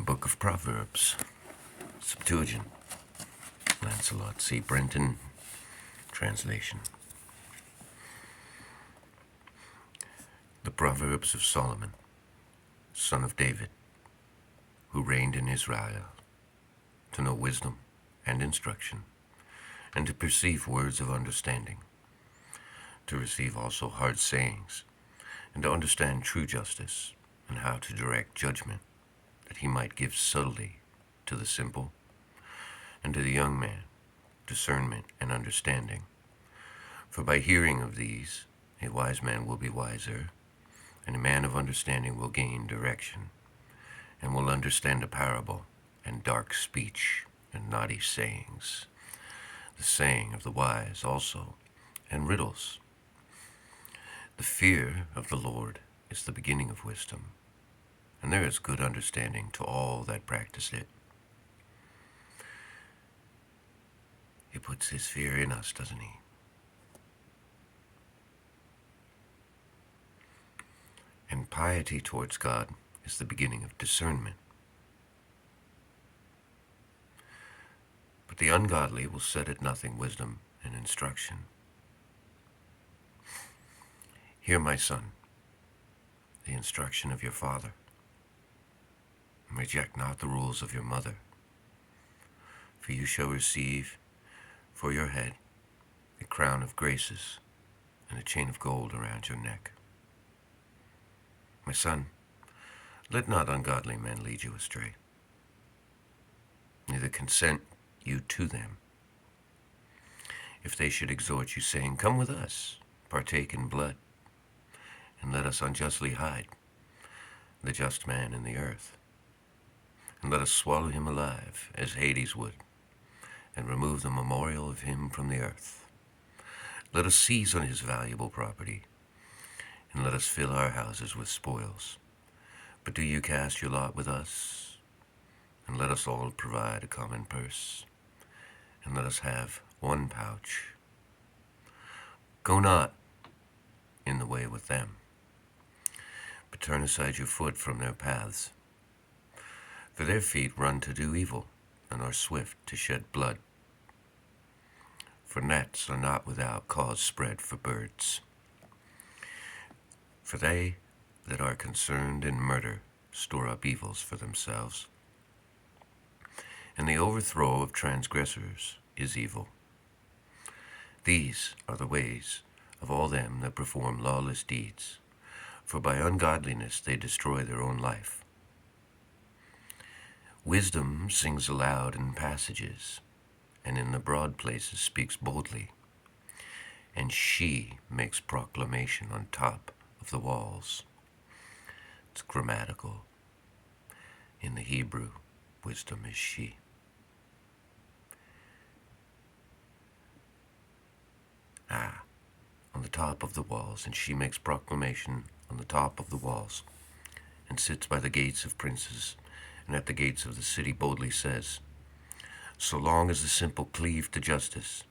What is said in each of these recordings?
Book of Proverbs, Septuagint, Lancelot C. Brenton, translation. The Proverbs of Solomon, son of David, who reigned in Israel, to know wisdom and instruction, and to perceive words of understanding, to receive also hard sayings, and to understand true justice, and how to direct judgment, that he might give subtlety to the simple, and to the young man discernment and understanding. For by hearing of these a wise man will be wiser, and a man of understanding will gain direction, and will understand a parable, and dark speech, and naughty sayings, the saying of the wise also, and riddles. The fear of the Lord is the beginning of wisdom, and there is good understanding to all that practice it. He puts his fear in us, doesn't he? And piety towards God is the beginning of discernment. But the ungodly will set at nothing wisdom and instruction. Hear, my son, the instruction of your father, and reject not the rules of your mother, for you shall receive for your head a crown of graces and a chain of gold around your neck. My son, let not ungodly men lead you astray, neither consent you to them. If they should exhort you, saying, Come with us, partake in blood, and let us unjustly hide the just man in the earth, and let us swallow him alive, as Hades would, and remove the memorial of him from the earth. Let us seize on his valuable property, and let us fill our houses with spoils. But do you cast your lot with us, and let us all provide a common purse, and let us have one pouch. Go not in the way with them, but turn aside your foot from their paths. For their feet run to do evil, and are swift to shed blood. For nets are not without cause spread for birds. For they that are concerned in murder store up evils for themselves, and the overthrow of transgressors is evil. These are the ways of all them that perform lawless deeds, for by ungodliness they destroy their own life. Wisdom sings aloud in passages, and in the broad places speaks boldly, and she makes proclamation on top of the walls. It's grammatical. In the Hebrew, wisdom is she. On the top of the walls, and she makes proclamation on the top of the walls, and sits by the gates of princes, and at the gates of the city boldly says, So long as the simple cleave to justice,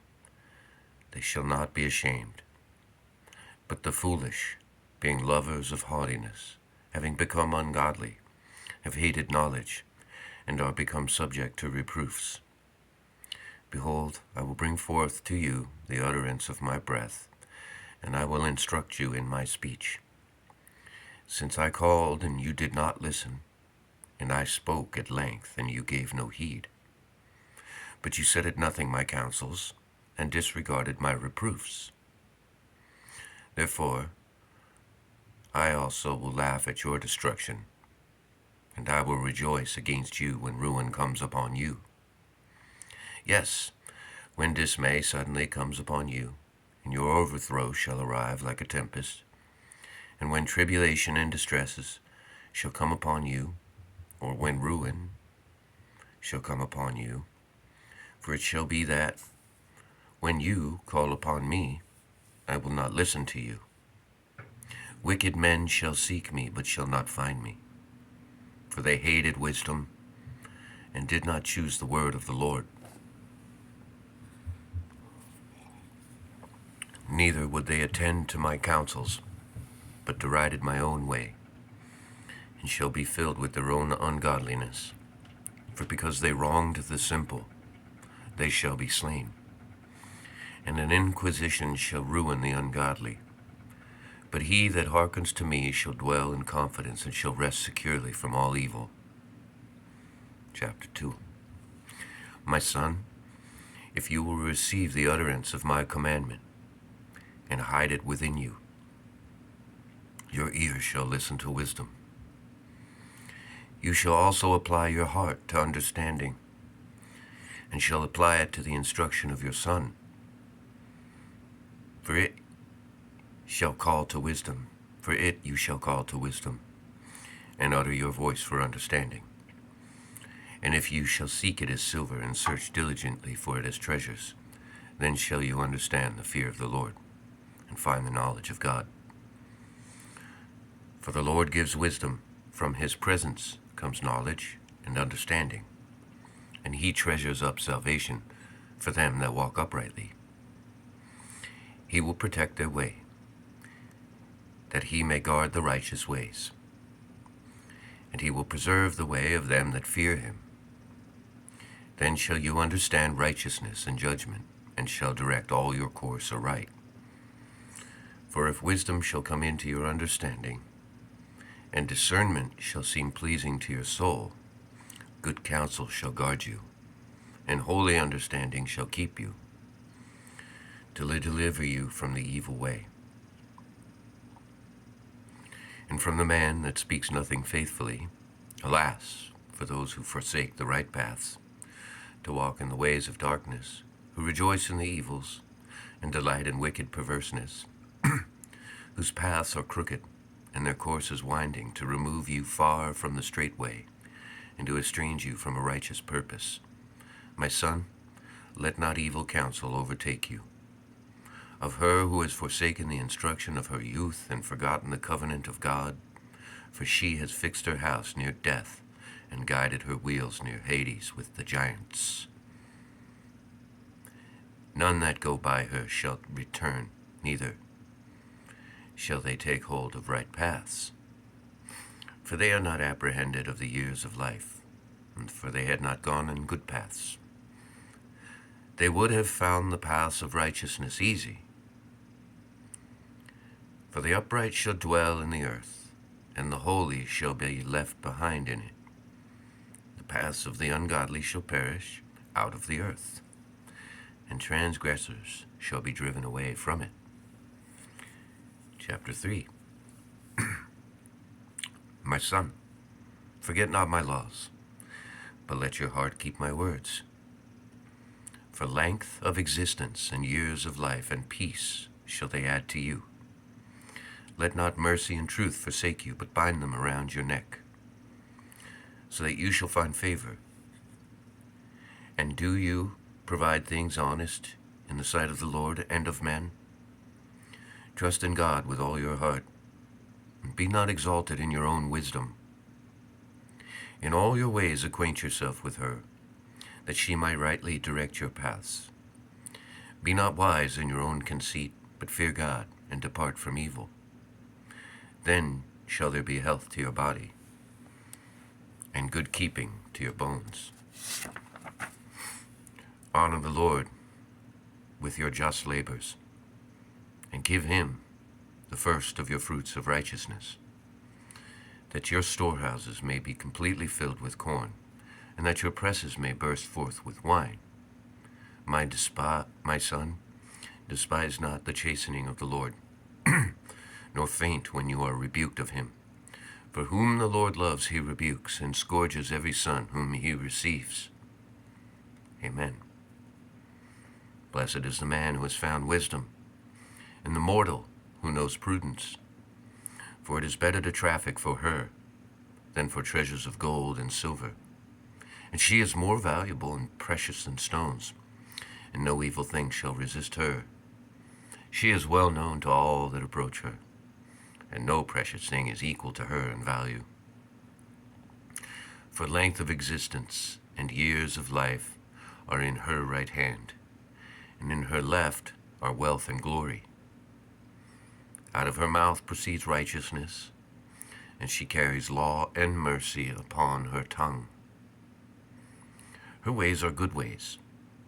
they shall not be ashamed. But the foolish, being lovers of haughtiness, having become ungodly, have hated knowledge, and are become subject to reproofs. Behold, I will bring forth to you the utterance of my breath, and I will instruct you in my speech. Since I called, and you did not listen, and I spoke at length, and you gave no heed. But you set at nothing my counsels, and disregarded my reproofs. Therefore, I also will laugh at your destruction, and I will rejoice against you when ruin comes upon you. Yes, when dismay suddenly comes upon you, and your overthrow shall arrive like a tempest, and when tribulation and distresses shall come upon you, or when ruin shall come upon you, for it shall be that, when you call upon me, I will not listen to you. Wicked men shall seek me, but shall not find me, for they hated wisdom, and did not choose the word of the Lord. Neither would they attend to my counsels, but derided my own way, and shall be filled with their own ungodliness. For because they wronged the simple, they shall be slain. And an inquisition shall ruin the ungodly. But he that hearkens to me shall dwell in confidence and shall rest securely from all evil. Chapter 2. My son, if you will receive the utterance of my commandment and hide it within you, your ears shall listen to wisdom. You shall also apply your heart to understanding, and shall apply it to the instruction of your son. For it shall call to wisdom, for it you shall call to wisdom, and utter your voice for understanding. And if you shall seek it as silver, and search diligently for it as treasures, then shall you understand the fear of the Lord, and find the knowledge of God. For the Lord gives wisdom, from his presence comes knowledge and understanding, and he treasures up salvation for them that walk uprightly. He will protect their way, that he may guard the righteous ways, and he will preserve the way of them that fear him. Then shall you understand righteousness and judgment, and shall direct all your course aright. For if wisdom shall come into your understanding, and discernment shall seem pleasing to your soul, good counsel shall guard you, and holy understanding shall keep you, till it deliver you from the evil way, and from the man that speaks nothing faithfully. Alas, for those who forsake the right paths, to walk in the ways of darkness, who rejoice in the evils, and delight in wicked perverseness, whose paths are crooked, and their course is winding, to remove you far from the straight way, and to estrange you from a righteous purpose. My son, let not evil counsel overtake you. Of her who has forsaken the instruction of her youth, and forgotten the covenant of God, for she has fixed her house near death, and guided her wheels near Hades with the giants. None that go by her shall return, neither shall they take hold of right paths. For they are not apprehended of the years of life, and for they had not gone in good paths. They would have found the paths of righteousness easy. For the upright shall dwell in the earth, and the holy shall be left behind in it. The paths of the ungodly shall perish out of the earth, and transgressors shall be driven away from it. Chapter 3. My son, forget not my laws, but let your heart keep my words. For length of existence and years of life and peace shall they add to you. Let not mercy and truth forsake you, but bind them around your neck, so that you shall find favor. And do you provide things honest in the sight of the Lord and of men? Trust in God with all your heart, and be not exalted in your own wisdom. In all your ways acquaint yourself with her, that she might rightly direct your paths. Be not wise in your own conceit, but fear God, and depart from evil. Then shall there be health to your body, and good keeping to your bones. Honor the Lord with your just labors, and give him the first of your fruits of righteousness, that your storehouses may be completely filled with corn, and that your presses may burst forth with wine. My son, despise not the chastening of the Lord, nor faint when you are rebuked of him. For whom the Lord loves he rebukes, and scourges every son whom he receives. Amen. Blessed is the man who has found wisdom, and the mortal who knows prudence. For it is better to traffic for her than for treasures of gold and silver. And she is more valuable and precious than stones, and no evil thing shall resist her. She is well known to all that approach her, and no precious thing is equal to her in value. For length of existence and years of life are in her right hand, and in her left are wealth and glory. Out of her mouth proceeds righteousness, and she carries law and mercy upon her tongue. Her ways are good ways,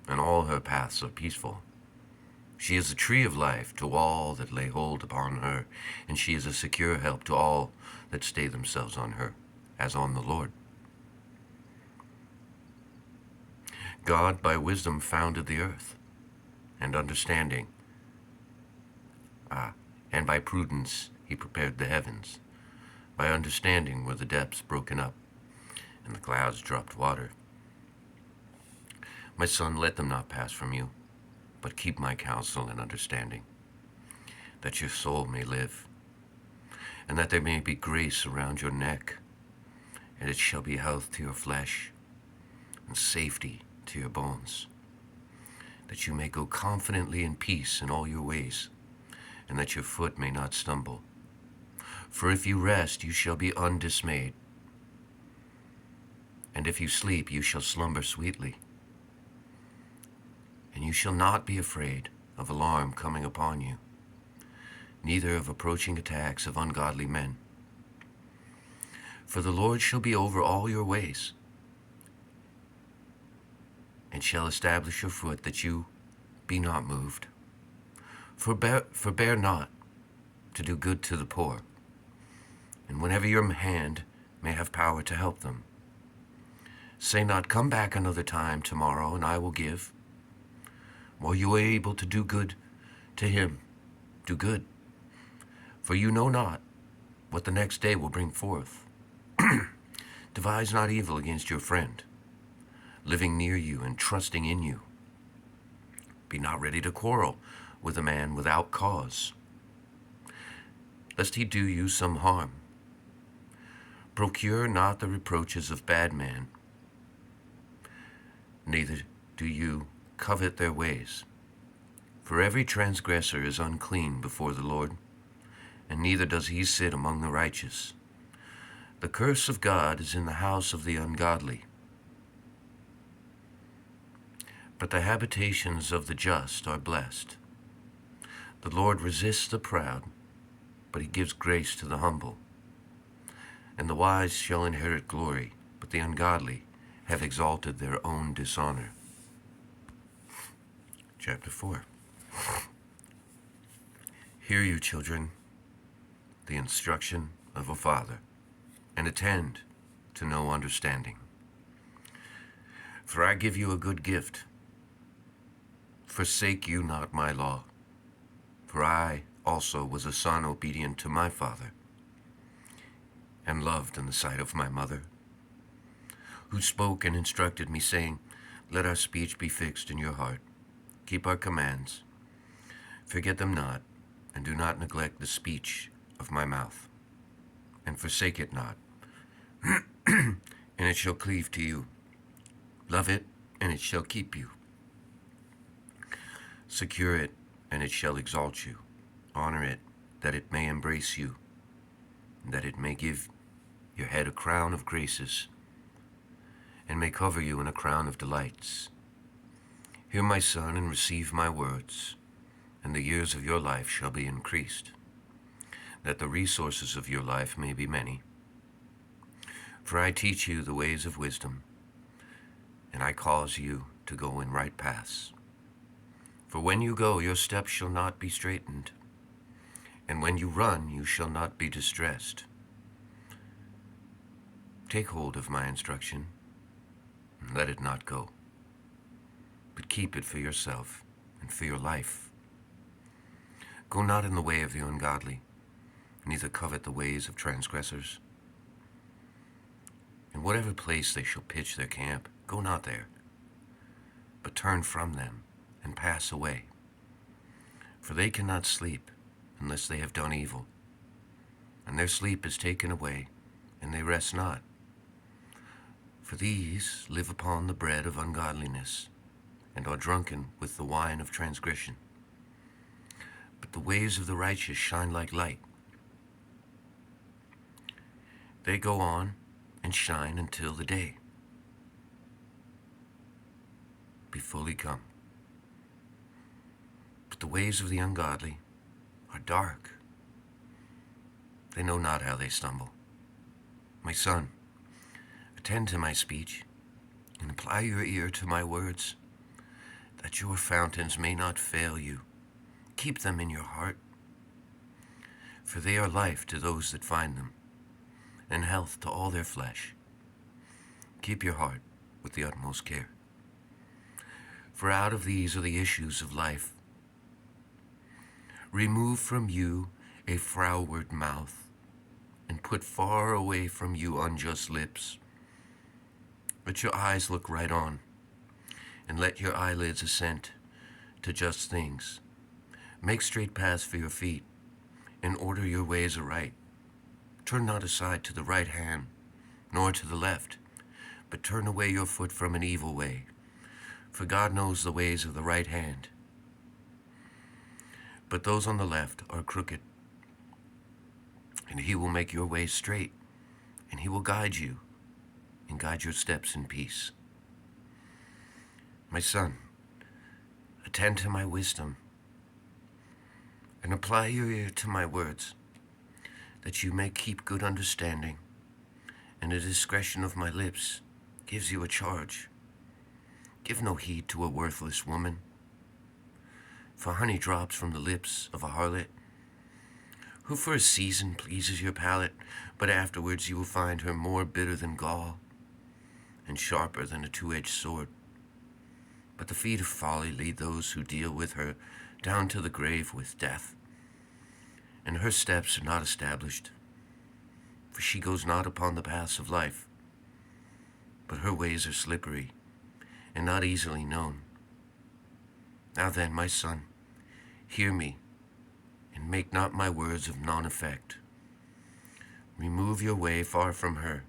and all her paths are peaceful. She is a tree of life to all that lay hold upon her, and she is a secure help to all that stay themselves on her, as on the Lord. God by wisdom founded the earth, and understanding, and by prudence he prepared the heavens. By understanding were the depths broken up, and the clouds dropped water. My son, let them not pass from you, but keep my counsel and understanding, that your soul may live, and that there may be grace around your neck, and it shall be health to your flesh, and safety to your bones, that you may go confidently in peace in all your ways, and that your foot may not stumble. For if you rest, you shall be undismayed, and if you sleep, you shall slumber sweetly. And you shall not be afraid of alarm coming upon you, neither of approaching attacks of ungodly men. For the Lord shall be over all your ways, and shall establish your foot, that you be not moved. Forbear not to do good to the poor, and whenever your hand may have power to help them. Say not, come back another time tomorrow, and I will give. While you are able to do good to him, do good. For you know not what the next day will bring forth. Devise not evil against your friend, living near you and trusting in you. Be not ready to quarrel with a man without cause, lest he do you some harm. Procure not the reproaches of bad men, neither do you covet their ways. For every transgressor is unclean before the Lord, and neither does he sit among the righteous. The curse of God is in the house of the ungodly, but the habitations of the just are blessed. The Lord resists the proud, but he gives grace to the humble. And the wise shall inherit glory, but the ungodly have exalted their own dishonor. Chapter 4. Hear you, children, the instruction of a father, and attend to know understanding. For I give you a good gift. Forsake you not my law. For I also was a son obedient to my father, and loved in the sight of my mother, who spoke and instructed me, saying, let our speech be fixed in your heart. Keep our commands. Forget them not, and do not neglect the speech of my mouth. And forsake it not, and it shall cleave to you. Love it, and it shall keep you. Secure it, and it shall exalt you. Honor it, that it may embrace you, and that it may give your head a crown of graces, and may cover you in a crown of delights. Hear, my son, and receive my words, and the years of your life shall be increased, that the resources of your life may be many. For I teach you the ways of wisdom, and I cause you to go in right paths. For when you go, your steps shall not be straitened, and when you run, you shall not be distressed. Take hold of my instruction, and let it not go, but keep it for yourself and for your life. Go not in the way of the ungodly, neither covet the ways of transgressors. In whatever place they shall pitch their camp, go not there, but turn from them and pass away. For they cannot sleep unless they have done evil, and their sleep is taken away, and they rest not. For these live upon the bread of ungodliness, and are drunken with the wine of transgression. But the ways of the righteous shine like light. They go on and shine until the day be fully come. But the ways of the ungodly are dark. They know not how they stumble. My son, attend to my speech, and apply your ear to my words, that your fountains may not fail you. Keep them in your heart, for they are life to those that find them, and health to all their flesh. Keep your heart with the utmost care, for out of these are the issues of life. Remove from you a froward mouth, and put far away from you unjust lips. Let your eyes look right on, and let your eyelids assent to just things. Make straight paths for your feet, and order your ways aright. Turn not aside to the right hand, nor to the left, but turn away your foot from an evil way. For God knows the ways of the right hand, but those on the left are crooked. And he will make your way straight, and he will guide you, and guide your steps in peace. My son, attend to my wisdom, and apply your ear to my words, that you may keep good understanding, and the discretion of my lips gives you a charge. Give no heed to a worthless woman, for honey drops from the lips of a harlot, who for a season pleases your palate, but afterwards you will find her more bitter than gall, and sharper than a two-edged sword. But the feet of folly lead those who deal with her down to the grave with death, and her steps are not established, for she goes not upon the paths of life, but her ways are slippery, and not easily known. Now then, my son, hear me, and make not my words of none effect. Remove your way far from her.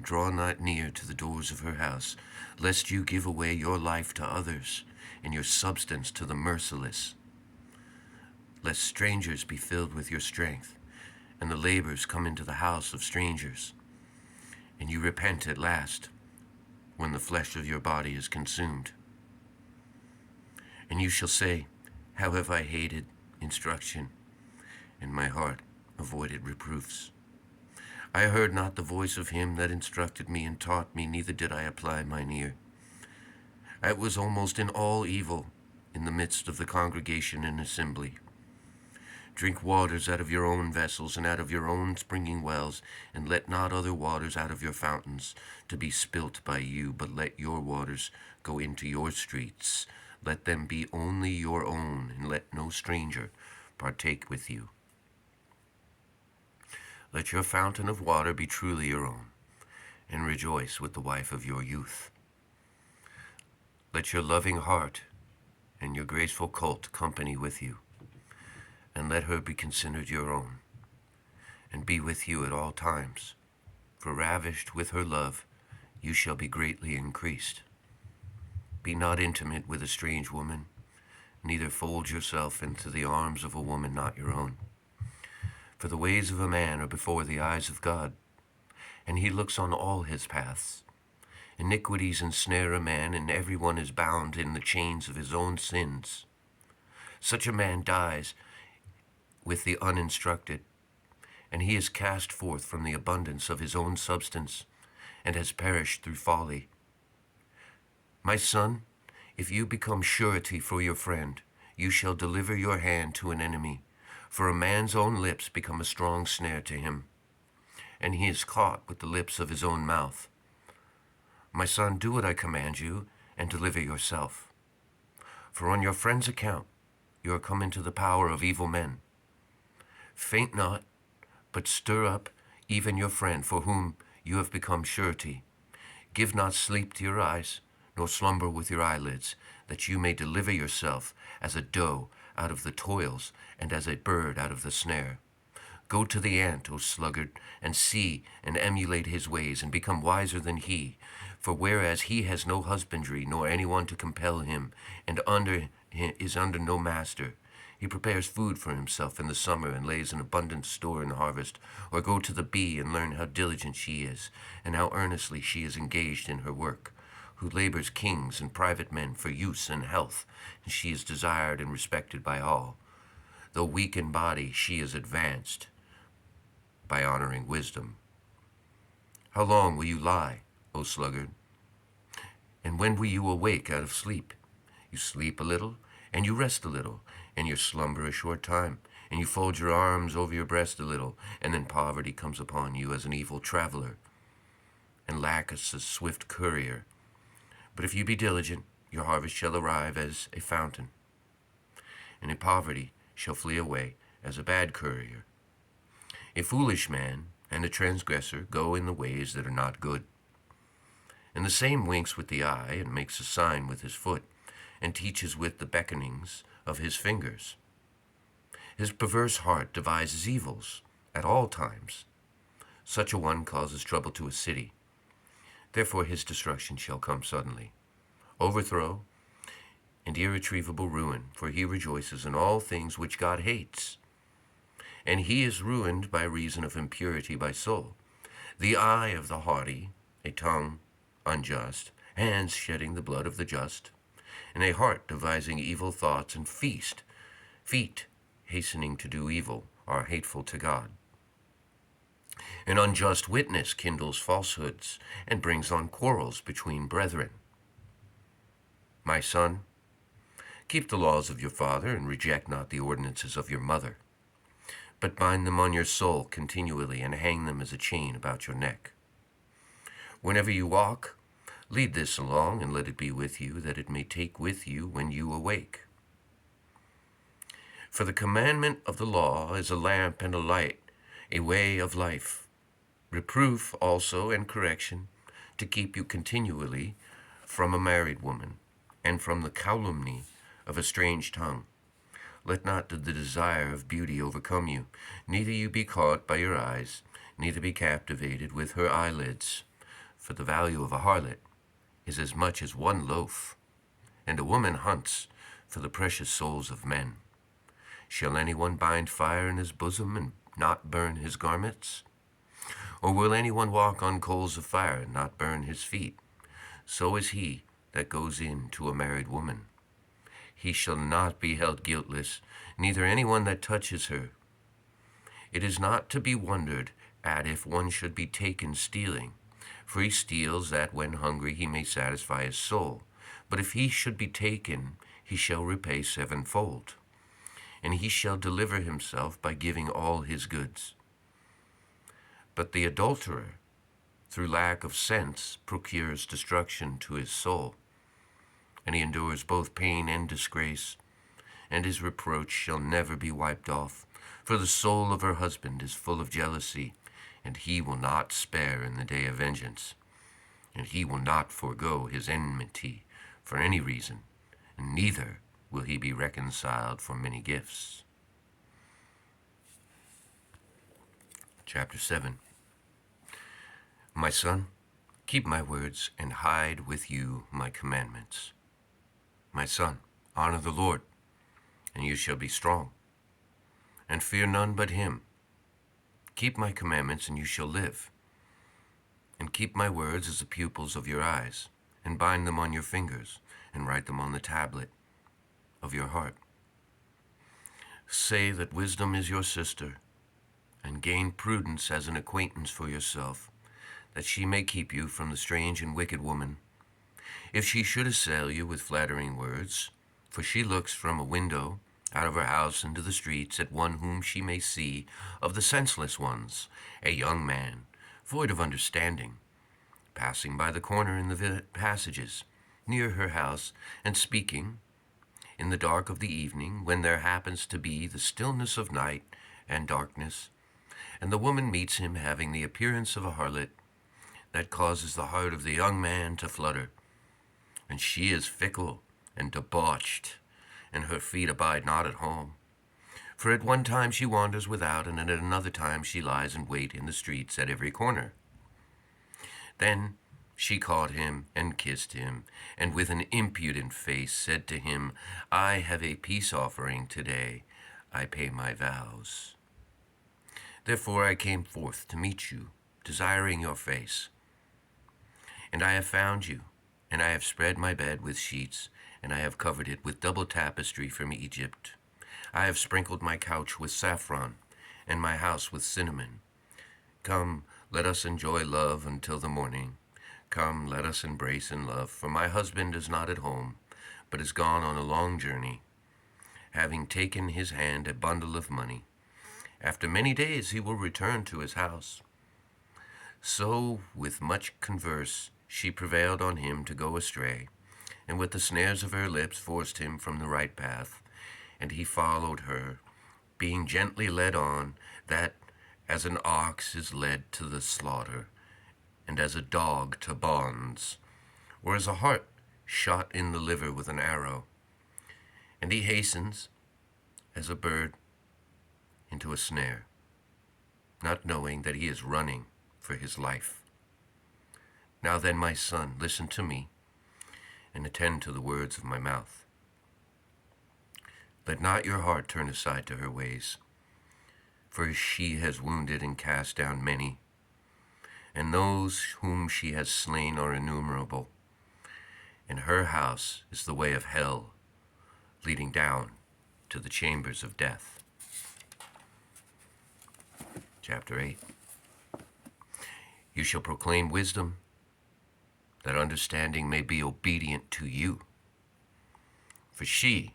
Draw not near to the doors of her house, lest you give away your life to others, and your substance to the merciless. Lest strangers be filled with your strength, and the labors come into the house of strangers, and you repent at last, when the flesh of your body is consumed. And you shall say, how have I hated instruction, and my heart avoided reproofs. I heard not the voice of him that instructed me and taught me, neither did I apply mine ear. I was almost in all evil in the midst of the congregation and assembly. Drink waters out of your own vessels and out of your own springing wells, and let not other waters out of your fountains to be spilt by you, but let your waters go into your streets. Let them be only your own, and let no stranger partake with you. Let your fountain of water be truly your own, and rejoice with the wife of your youth. Let your loving heart and your graceful colt company with you, and let her be considered your own, and be with you at all times. For ravished with her love, you shall be greatly increased. Be not intimate with a strange woman, neither fold yourself into the arms of a woman not your own. For the ways of a man are before the eyes of God, and he looks on all his paths. Iniquities ensnare a man, and every one is bound in the chains of his own sins. Such a man dies with the uninstructed, and he is cast forth from the abundance of his own substance, and has perished through folly. My son, if you become surety for your friend, you shall deliver your hand to an enemy, for a man's own lips become a strong snare to him, and he is caught with the lips of his own mouth. My son, do what I command you, and deliver yourself. For on your friend's account you are come into the power of evil men. Faint not, but stir up even your friend, for whom you have become surety. Give not sleep to your eyes, nor slumber with your eyelids, that you may deliver yourself as a doe out of the toils, and as a bird out of the snare. Go to the ant, O sluggard, and see and emulate his ways, and become wiser than he. For whereas he has no husbandry, nor anyone to compel him, and is under no master, he prepares food for himself in the summer, and lays an abundant store in the harvest. Or go to the bee, and learn how diligent she is, and how earnestly she is engaged in her work, who labors kings and private men for use and health, and she is desired and respected by all. Though weak in body, she is advanced by honoring wisdom. How long will you lie, O sluggard? And when will you awake out of sleep? You sleep a little, and you rest a little, and you slumber a short time, and you fold your arms over your breast a little, and then poverty comes upon you as an evil traveler, and lack as a swift courier. But if you be diligent, your harvest shall arrive as a fountain, and in poverty shall flee away as a bad courier. A foolish man and a transgressor go in the ways that are not good. And the same winks with the eye, and makes a sign with his foot, and teaches with the beckonings of his fingers. His perverse heart devises evils at all times. Such a one causes trouble to a city. Therefore his destruction shall come suddenly, overthrow and irretrievable ruin, for he rejoices in all things which God hates. And he is ruined by reason of impurity by soul. The eye of the haughty, a tongue unjust, hands shedding the blood of the just, and a heart devising evil thoughts, and feet hastening to do evil, are hateful to God. An unjust witness kindles falsehoods, and brings on quarrels between brethren. My son, keep the laws of your father, and reject not the ordinances of your mother, but bind them on your soul continually, and hang them as a chain about your neck. Whenever you walk, lead this along, and let it be with you, that it may take with you when you awake. For the commandment of the law is a lamp and a light, a way of life. Reproof also and correction, to keep you continually from a married woman, and from the calumny of a strange tongue. Let not the desire of beauty overcome you, neither you be caught by your eyes, neither be captivated with her eyelids. For the value of a harlot is as much as one loaf, and a woman hunts for the precious souls of men. Shall anyone bind fire in his bosom and not burn his garments? Or will anyone walk on coals of fire and not burn his feet? So is he that goes in to a married woman. He shall not be held guiltless, neither anyone that touches her. It is not to be wondered at if one should be taken stealing, for he steals that when hungry he may satisfy his soul. But if he should be taken, he shall repay sevenfold, and he shall deliver himself by giving all his goods. But the adulterer, through lack of sense, procures destruction to his soul, and he endures both pain and disgrace, and his reproach shall never be wiped off. For the soul of her husband is full of jealousy, and he will not spare in the day of vengeance, and he will not forego his enmity for any reason, and neither will he be reconciled for many gifts. Chapter 7. My son, keep my words, and hide with you my commandments. My son, honor the Lord, and you shall be strong, and fear none but him. Keep my commandments, and you shall live, and keep my words as the pupils of your eyes, and bind them on your fingers, and write them on the tablet of your heart. Say that wisdom is your sister, and gain prudence as an acquaintance for yourself, that she may keep you from the strange and wicked woman. If she should assail you with flattering words, for she looks from a window out of her house into the streets at one whom she may see, of the senseless ones, a young man, void of understanding, passing by the corner in the passages, near her house, and speaking, in the dark of the evening, when there happens to be the stillness of night and darkness, and the woman meets him having the appearance of a harlot, that causes the heart of the young man to flutter. And she is fickle and debauched, and her feet abide not at home. For at one time she wanders without, and at another time she lies in wait in the streets at every corner. Then she caught him and kissed him, and with an impudent face said to him, I have a peace offering today. I pay my vows. Therefore I came forth to meet you, desiring your face. And I have found you, and I have spread my bed with sheets, and I have covered it with double tapestry from Egypt. I have sprinkled my couch with saffron, and my house with cinnamon. Come, let us enjoy love until the morning. Come, let us embrace in love, for my husband is not at home, but is gone on a long journey, having taken his hand a bundle of money. After many days he will return to his house. So, with much converse, she prevailed on him to go astray, and with the snares of her lips forced him from the right path. And he followed her, being gently led on, that as an ox is led to the slaughter, and as a dog to bonds, or as a hart shot in the liver with an arrow. And he hastens, as a bird, into a snare, not knowing that he is running for his life. Now then, my son, listen to me, and attend to the words of my mouth. Let not your heart turn aside to her ways, for she has wounded and cast down many, and those whom she has slain are innumerable. In her house is the way of hell, leading down to the chambers of death. Chapter 8. You shall proclaim wisdom, that understanding may be obedient to you. For she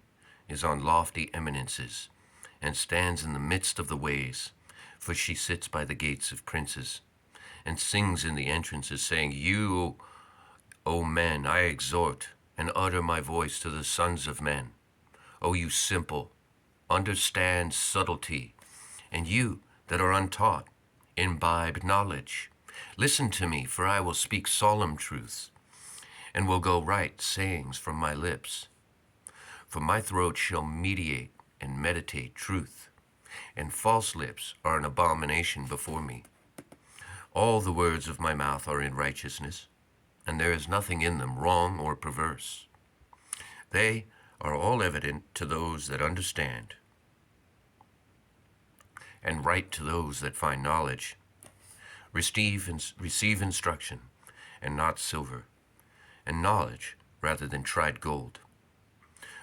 is on lofty eminences, and stands in the midst of the ways. For she sits by the gates of princes, and sings in the entrances, saying, You, O men, I exhort, and utter my voice to the sons of men. O you simple, understand subtlety, and you that are untaught, imbibe knowledge. Listen to me, for I will speak solemn truths, and will go right sayings from my lips. For my throat shall meditate and meditate truth, and false lips are an abomination before me. All the words of my mouth are in righteousness, and there is nothing in them wrong or perverse. They are all evident to those that understand, and right to those that find knowledge. Receive instruction, and not silver, and knowledge rather than tried gold.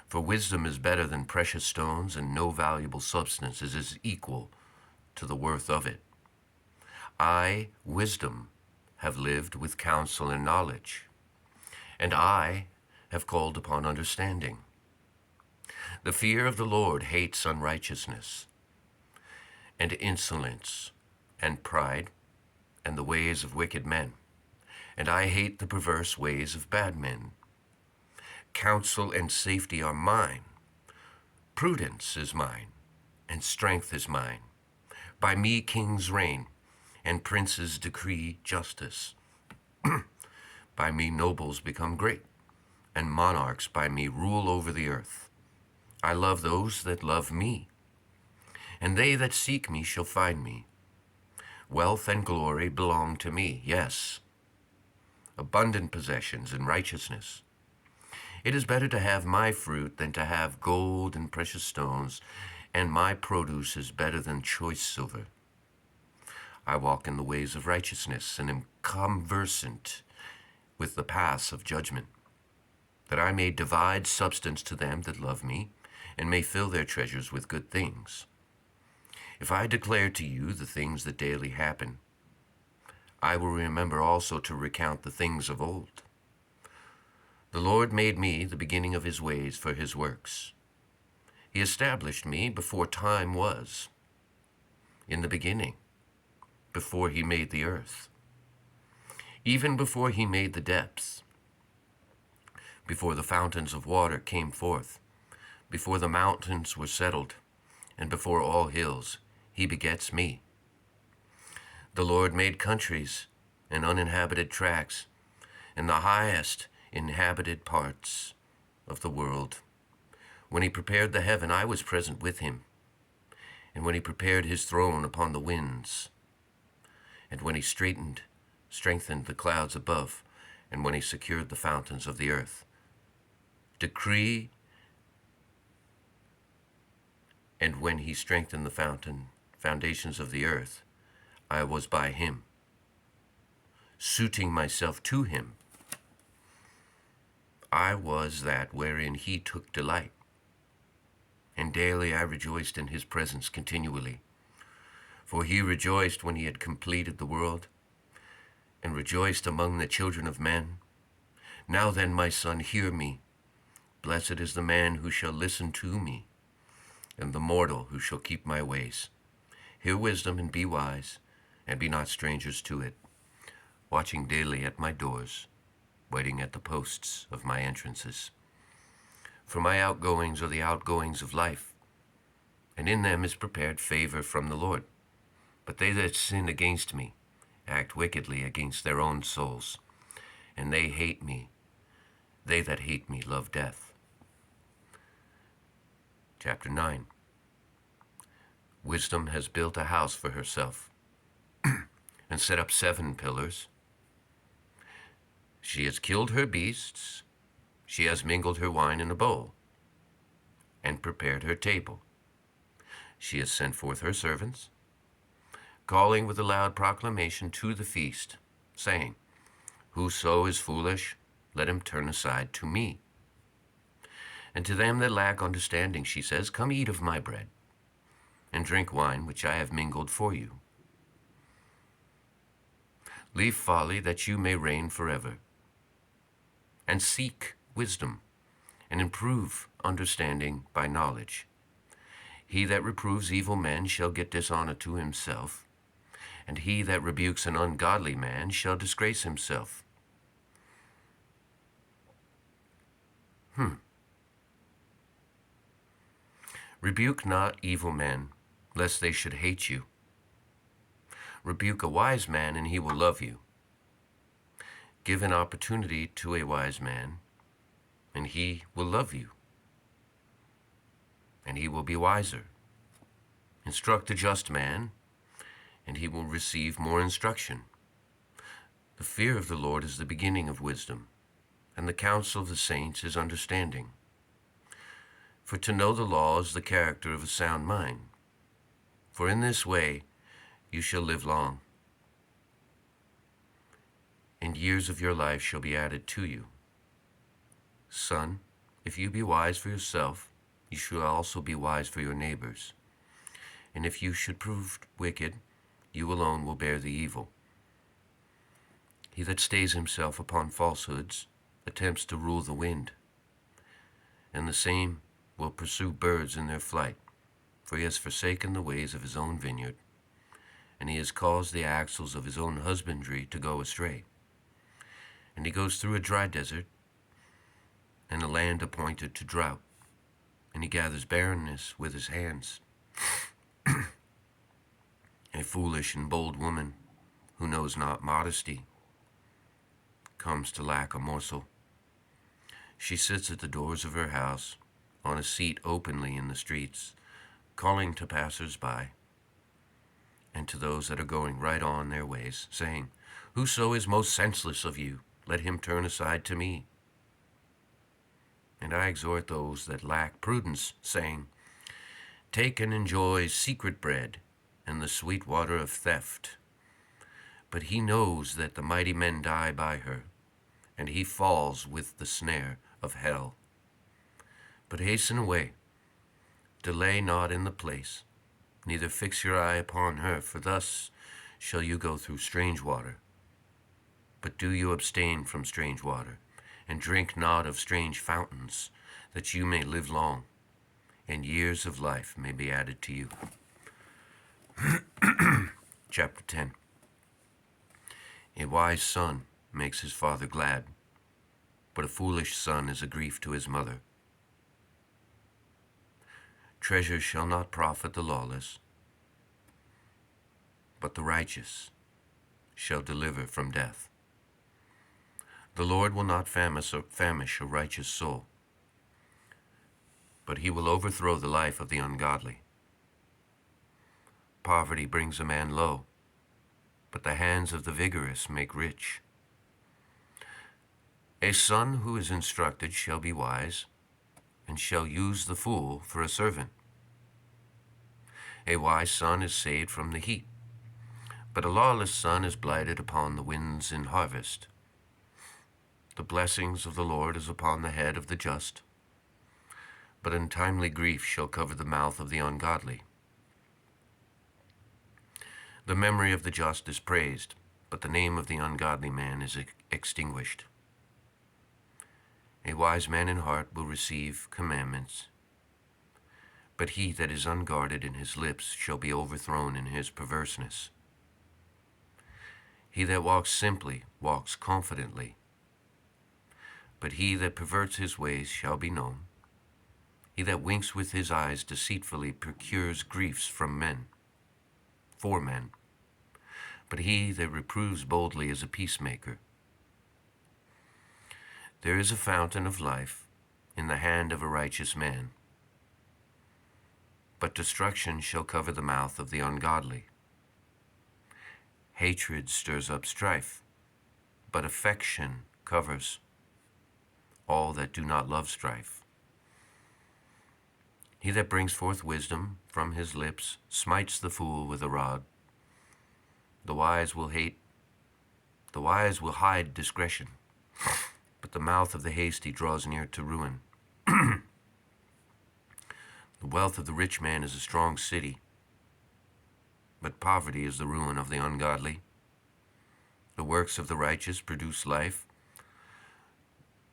For wisdom is better than precious stones, and no valuable substance is equal to the worth of it. I, wisdom, have lived with counsel and knowledge, and I have called upon understanding. The fear of the Lord hates unrighteousness, and insolence, and pride, and the ways of wicked men. And I hate the perverse ways of bad men. Counsel and safety are mine. Prudence is mine, and strength is mine. By me kings reign, and princes decree justice. By me nobles become great, and monarchs by me rule over the earth. I love those that love me, and they that seek me shall find me. Wealth and glory belong to me, yes, abundant possessions and righteousness. It is better to have my fruit than to have gold and precious stones, and my produce is better than choice silver. I walk in the ways of righteousness, and am conversant with the paths of judgment, that I may divide substance to them that love me, and may fill their treasures with good things. If I declare to you the things that daily happen, I will remember also to recount the things of old. The Lord made me the beginning of his ways for his works. He established me before time was, in the beginning, before he made the earth, even before he made the depths, before the fountains of water came forth, before the mountains were settled, and before all hills, he begets me. The Lord made countries and uninhabited tracts, and the highest inhabited parts of the world. When he prepared the heaven, I was present with him, and when he prepared his throne upon the winds, and when he strengthened the clouds above, and when he secured the fountains of the earth. Decree, and when he strengthened the foundations of the earth, I was by him, suiting myself to him. I was that wherein he took delight, and daily I rejoiced in his presence continually. For he rejoiced when he had completed the world, and rejoiced among the children of men. Now then, my son, hear me. Blessed is the man who shall listen to me, and the mortal who shall keep my ways. Hear wisdom and be wise, and be not strangers to it, watching daily at my doors, waiting at the posts of my entrances. For my outgoings are the outgoings of life, and in them is prepared favor from the Lord. But they that sin against me act wickedly against their own souls, and they hate me. They that hate me love death. Chapter 9. Wisdom has built a house for herself and set up 7 pillars. She has killed her beasts. She has mingled her wine in a bowl and prepared her table. She has sent forth her servants, calling with a loud proclamation to the feast, saying, Whoso is foolish, let him turn aside to me. And to them that lack understanding, she says, Come eat of my bread, and drink wine which I have mingled for you. Leave folly that you may reign forever, and seek wisdom, and improve understanding by knowledge. He that reproves evil men shall get dishonor to himself, and he that rebukes an ungodly man shall disgrace himself. Rebuke not evil men, lest they should hate you. Rebuke a wise man, and he will love you. Give an opportunity to a wise man, and he will love you, and he will be wiser. Instruct a just man, and he will receive more instruction. The fear of the Lord is the beginning of wisdom, and the counsel of the saints is understanding. For to know the law is the character of a sound mind. For in this way you shall live long, and years of your life shall be added to you. Son, if you be wise for yourself, you shall also be wise for your neighbors. And if you should prove wicked, you alone will bear the evil. He that stays himself upon falsehoods attempts to rule the wind, and the same will pursue birds in their flight, for he has forsaken the ways of his own vineyard, and he has caused the axles of his own husbandry to go astray. And he goes through a dry desert and a land appointed to drought, and he gathers barrenness with his hands. A foolish and bold woman who knows not modesty comes to lack a morsel. She sits at the doors of her house, on a seat openly in the streets, calling to passers-by and to those that are going right on their ways, saying, Whoso is most senseless of you, let him turn aside to me. And I exhort those that lack prudence, saying, Take and enjoy secret bread and the sweet water of theft. But he knows that the mighty men die by her, and he falls with the snare of hell. But hasten away, delay not in the place, neither fix your eye upon her, for thus shall you go through strange water. But do you abstain from strange water, and drink not of strange fountains, that you may live long, and years of life may be added to you. Chapter 10. A wise son makes his father glad, but a foolish son is a grief to his mother. Treasure shall not profit the lawless, but the righteous shall deliver from death. The Lord will not famish a righteous soul, but he will overthrow the life of the ungodly. Poverty brings a man low, but the hands of the vigorous make rich. A son who is instructed shall be wise, and shall use the fool for a servant. A wise son is saved from the heat, but a lawless son is blighted upon the winds in harvest. The blessings of the Lord is upon the head of the just, but untimely grief shall cover the mouth of the ungodly. The memory of the just is praised, but the name of the ungodly man is extinguished. A wise man in heart will receive commandments, but he that is unguarded in his lips shall be overthrown in his perverseness. He that walks simply walks confidently, but he that perverts his ways shall be known. He that winks with his eyes deceitfully procures griefs from men, for men, but he that reproves boldly is a peacemaker. There is a fountain of life in the hand of a righteous man, but destruction shall cover the mouth of the ungodly. Hatred stirs up strife, but affection covers all that do not love strife. He that brings forth wisdom from his lips smites the fool with a rod. The wise will hide discretion, but the mouth of the hasty draws near to ruin. The wealth of the rich man is a strong city, but poverty is the ruin of the ungodly. The works of the righteous produce life,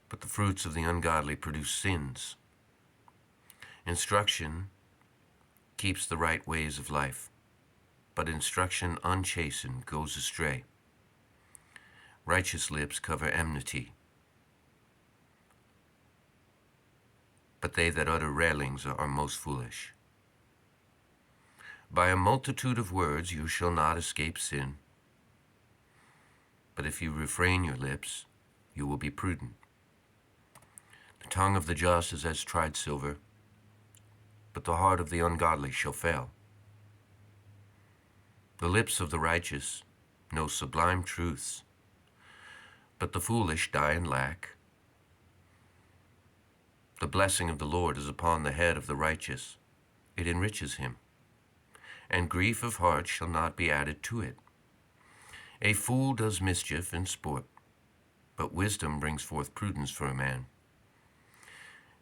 but the fruits of the ungodly produce sins. Instruction keeps the right ways of life, but instruction unchastened goes astray. Righteous lips cover enmity, but they that utter railings are most foolish. By a multitude of words you shall not escape sin, but if you refrain your lips, you will be prudent. The tongue of the just is as tried silver, but the heart of the ungodly shall fail. The lips of the righteous know sublime truths, but the foolish die in lack. The blessing of the Lord is upon the head of the righteous. It enriches him, and grief of heart shall not be added to it. A fool does mischief in sport, but wisdom brings forth prudence for a man.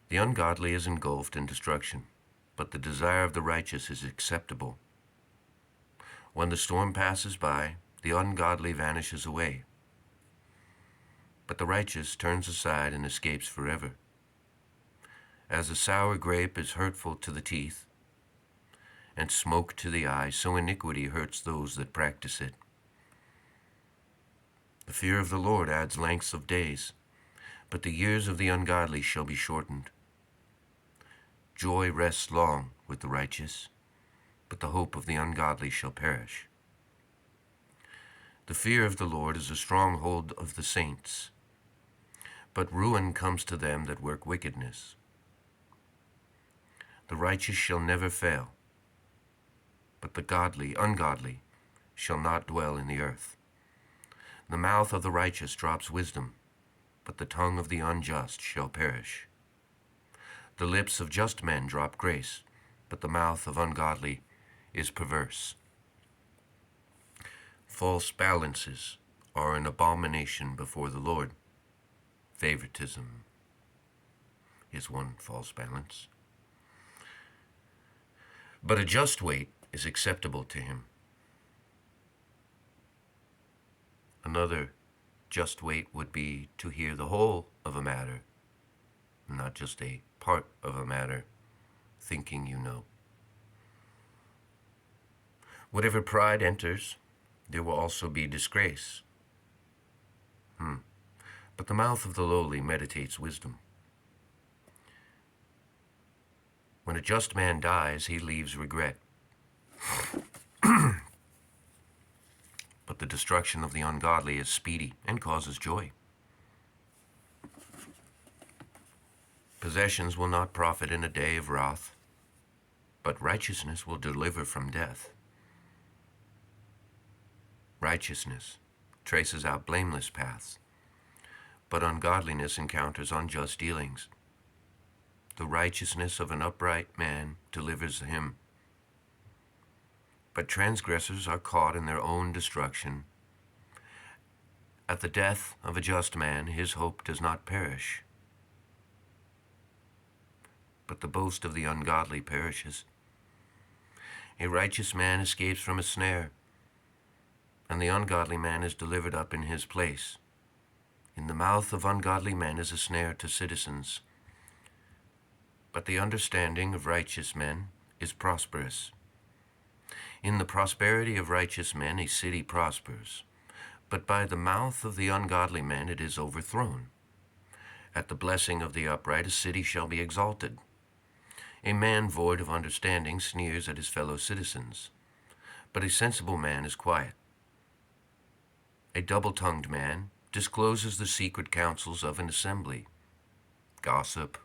The ungodly is engulfed in destruction, but the desire of the righteous is acceptable. When the storm passes by, the ungodly vanishes away, but the righteous turns aside and escapes forever. As a sour grape is hurtful to the teeth, and smoke to the eye, so iniquity hurts those that practice it. The fear of the Lord adds length of days, but the years of the ungodly shall be shortened. Joy rests long with the righteous, but the hope of the ungodly shall perish. The fear of the Lord is a stronghold of the saints, but ruin comes to them that work wickedness. The righteous shall never fail, but the ungodly, shall not dwell in the earth. The mouth of the righteous drops wisdom, but the tongue of the unjust shall perish. The lips of just men drop grace, but the mouth of ungodly is perverse. False balances are an abomination before the Lord. Favoritism is one false balance, but a just weight is acceptable to him. Another just weight would be to hear the whole of a matter, not just a part of a matter, thinking you know. Whatever pride enters, there will also be disgrace. But the mouth of the lowly meditates wisdom. When a just man dies, he leaves regret. But the destruction of the ungodly is speedy and causes joy. Possessions will not profit in a day of wrath, but righteousness will deliver from death. Righteousness traces out blameless paths, but ungodliness encounters unjust dealings. The righteousness of an upright man delivers him, but transgressors are caught in their own destruction. At the death of a just man, his hope does not perish, but the boast of the ungodly perishes. A righteous man escapes from a snare, and the ungodly man is delivered up in his place. In the mouth of ungodly men is a snare to citizens, but the understanding of righteous men is prosperous. In the prosperity of righteous men a city prospers, but by the mouth of the ungodly men it is overthrown. At the blessing of the upright a city shall be exalted. A man void of understanding sneers at his fellow citizens, but a sensible man is quiet. A double-tongued man discloses the secret counsels of an assembly, gossip,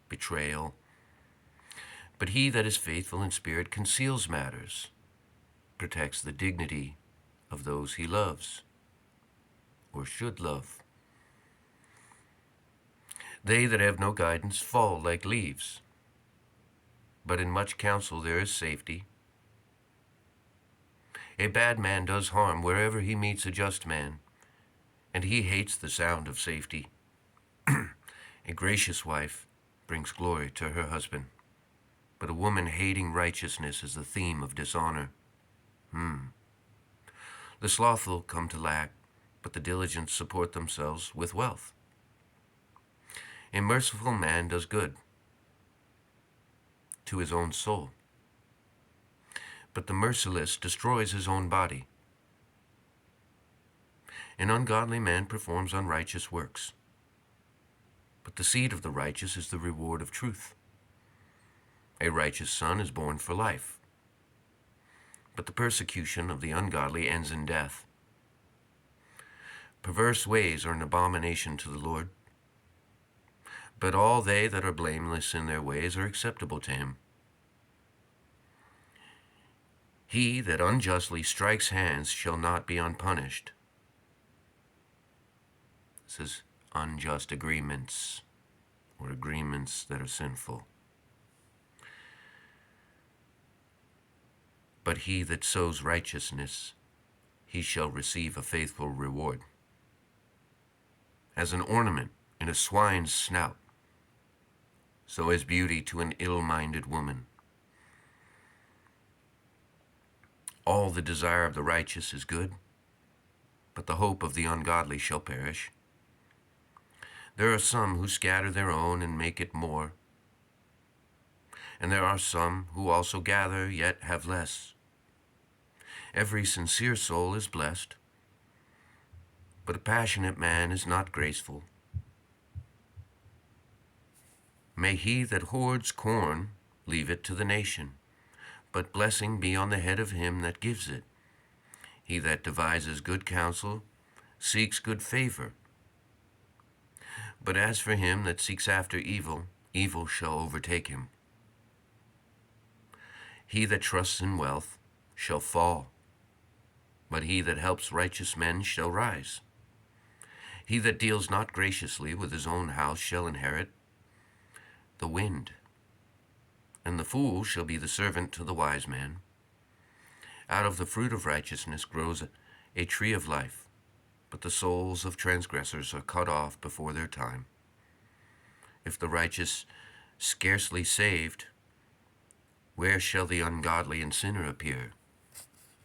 betrayal. But he that is faithful in spirit conceals matters, protects the dignity of those he loves, or should love. They that have no guidance fall like leaves, but in much counsel there is safety. A bad man does harm wherever he meets a just man, and he hates the sound of safety. A gracious wife brings glory to her husband, but a woman hating righteousness is the theme of dishonor. The slothful come to lack, but the diligent support themselves with wealth. A merciful man does good to his own soul, but the merciless destroys his own body. An ungodly man performs unrighteous works, but the seed of the righteous is the reward of truth. A righteous son is born for life, but the persecution of the ungodly ends in death. Perverse ways are an abomination to the Lord, but all they that are blameless in their ways are acceptable to him. He that unjustly strikes hands shall not be unpunished. This is unjust agreements, or agreements that are sinful. But he that sows righteousness, he shall receive a faithful reward. As an ornament in a swine's snout, so is beauty to an ill-minded woman. All the desire of the righteous is good, but the hope of the ungodly shall perish. There are some who scatter their own and make it more, and there are some who also gather yet have less. Every sincere soul is blessed, but a passionate man is not graceful. May he that hoards corn leave it to the nation, but blessing be on the head of him that gives it. He that devises good counsel seeks good favor. But as for him that seeks after evil, evil shall overtake him. He that trusts in wealth shall fall, but he that helps righteous men shall rise. He that deals not graciously with his own house shall inherit the wind, and the fool shall be the servant to the wise man. Out of the fruit of righteousness grows a tree of life, but the souls of transgressors are cut off before their time. If the righteous scarcely saved, where shall the ungodly and sinner appear?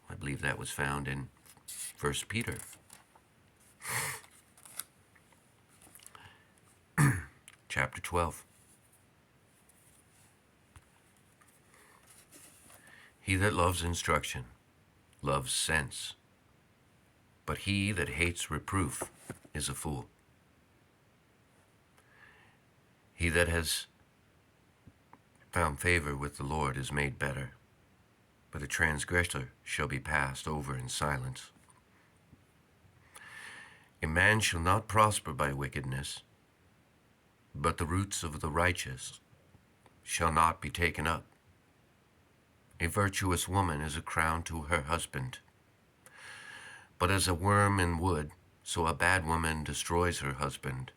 I believe that was found in 1 Peter. Chapter 12. He that loves instruction loves sense, but he that hates reproof is a fool. He that has found favor with the Lord is made better, but a transgressor shall be passed over in silence. A man shall not prosper by wickedness, but the roots of the righteous shall not be taken up. A virtuous woman is a crown to her husband, but as a worm in wood, so a bad woman destroys her husband.